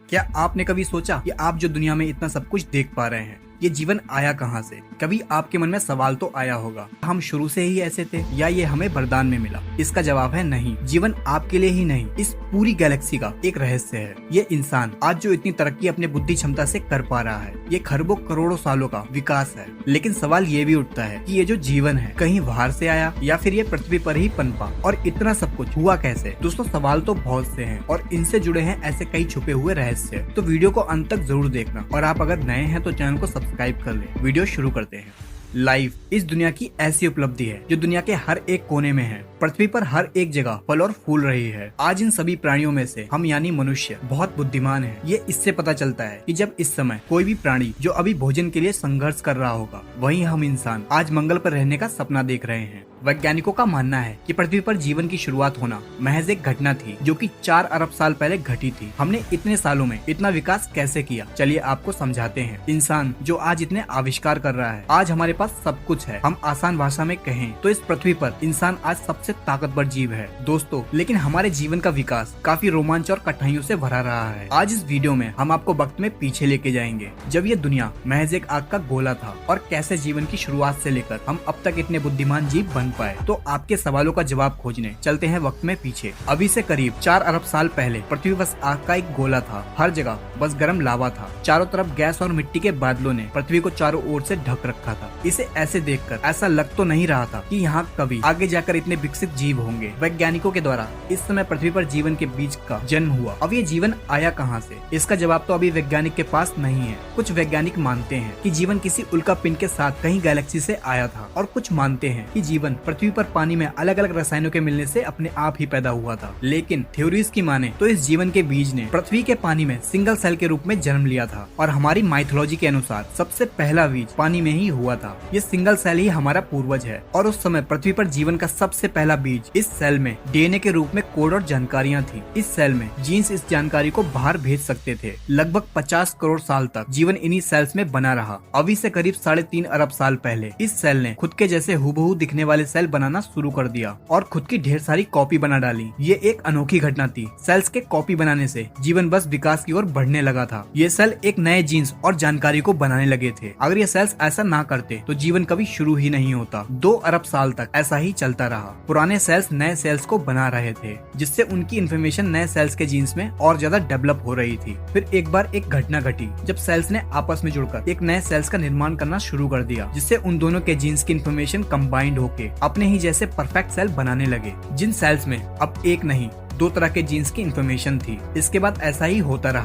क्या आपने कभी सोचा कि आप जो दुनिया में इतना सब कुछ देख पा रहे हैं, ये जीवन आया कहाँ से? कभी आपके मन में सवाल तो आया होगा, हम शुरू से ही ऐसे थे या ये हमें वरदान में मिला? इसका जवाब है नहीं। जीवन आपके लिए ही नहीं, इस पूरी गैलेक्सी का एक रहस्य है। ये इंसान आज जो इतनी तरक्की अपने बुद्धि क्षमता से कर पा रहा है, ये खरबों करोड़ों सालों का विकास है। लेकिन सवाल ये भी उठता है कि ये जो जीवन है कहीं बाहर से आया या फिर ये पृथ्वी पर ही पनपा, और इतना सब कुछ हुआ कैसे? दोस्तों, सवाल तो बहुत से हैं और इनसे जुड़े हैं ऐसे कई छुपे हुए रहस्य। तो वीडियो को अंत तक जरूर देखना, और आप अगर नए हैं तो चैनल को सब्सक्राइब कर ले। वीडियो शुरू करते हैं। लाइफ इस दुनिया की ऐसी उपलब्धि है जो दुनिया के हर एक कोने में है। पृथ्वी पर हर एक जगह फल और फूल रही है। आज इन सभी प्राणियों में से हम यानी मनुष्य बहुत बुद्धिमान है। ये इससे पता चलता है कि जब इस समय कोई भी प्राणी जो अभी भोजन के लिए संघर्ष कर रहा होगा, वहीं हम इंसान आज मंगल पर रहने का सपना देख रहे हैं। वैज्ञानिकों का मानना है कि पृथ्वी पर जीवन की शुरुआत होना महज एक घटना थी जो कि 4 अरब साल पहले घटी थी। हमने इतने सालों में इतना विकास कैसे किया, चलिए आपको समझाते हैं। इंसान जो आज इतने आविष्कार कर रहा है, आज हमारे पास सब कुछ है। हम आसान भाषा में कहें तो इस पृथ्वी पर इंसान आज सबसे ताकतवर जीव है दोस्तों। लेकिन हमारे जीवन का विकास काफी रोमांच और कठिनाइयों से भरा रहा है। आज इस वीडियो में हम आपको वक्त में पीछे लेके जाएंगे, जब ये दुनिया महज एक आग का गोला था, और कैसे जीवन की शुरुआत से लेकर हम अब तक इतने बुद्धिमान जीव बन पाए। तो आपके सवालों का जवाब खोजने चलते हैं वक्त में पीछे। अभी से करीब 4 अरब साल पहले पृथ्वी बस आग का एक गोला था। हर जगह बस गर्म लावा था। चारों तरफ गैस और मिट्टी के बादलों ने पृथ्वी को चारों ओर से ढक रखा था। इसे ऐसे देखकर ऐसा लग तो नहीं रहा था कि यहाँ कभी आगे जाकर इतने विकसित जीव होंगे। वैज्ञानिकों के द्वारा इस समय पृथ्वी पर जीवन के बीज का जन्म हुआ। अब ये जीवन आया कहाँ से? इसका जवाब तो अभी वैज्ञानिक के पास नहीं है। कुछ वैज्ञानिक मानते हैं कि जीवन किसी उल्का पिंड के साथ कहीं गैलेक्सी से आया था, और कुछ मानते हैं कि जीवन पृथ्वी पर पानी में अलग अलग रसायनों के मिलने से अपने आप ही पैदा हुआ था। लेकिन थ्योरीज की माने तो इस जीवन के बीज ने पृथ्वी के पानी में सिंगल सेल के रूप में जन्म लिया था, और हमारी माइथोलॉजी के अनुसार सबसे पहला बीज पानी में ही हुआ था। ये सिंगल सेल ही हमारा पूर्वज है, और उस समय पृथ्वी पर जीवन का सबसे पहला बीज इस सेल में डीएनए के रूप में कोड और जानकारियां थी। इस सेल में जीन्स इस जानकारी को बाहर भेज सकते थे। लगभग 50 करोड़ साल तक जीवन इन्हीं सेल्स में बना रहा। अभी से करीब 3.5 अरब साल पहले इस सेल ने खुद के जैसे हुबहू दिखने वाले सेल बनाना शुरू कर दिया और खुद की ढेर सारी कॉपी बना डाली। ये एक अनोखी घटना थी। सेल्स के कॉपी बनाने से जीवन बस विकास की ओर बढ़ने लगा था। ये सेल एक नए जीन्स और जानकारी को बनाने लगे थे। अगर ये सेल्स ऐसा ना करते तो जीवन कभी शुरू ही नहीं होता। 2 अरब साल तक ऐसा ही चलता रहा। पुराने सेल्स नए सेल्स को बना रहे थे, जिससे उनकी इन्फॉर्मेशन नए सेल्स के जीन्स में और ज्यादा डेवलप हो रही थी। फिर एक बार एक घटना घटी जब सेल्स ने आपस में जुड़कर एक नए सेल्स का निर्माण करना शुरू कर दिया, जिससे उन दोनों के जीन्स की इन्फॉर्मेशन कंबाइंड होके अपने ही जैसे परफेक्ट सेल बनाने लगे, जिन सेल्स में अब एक नहीं 2 तरह के जीन्स की इन्फॉर्मेशन थी। इसके बाद ऐसा ही होता रहा।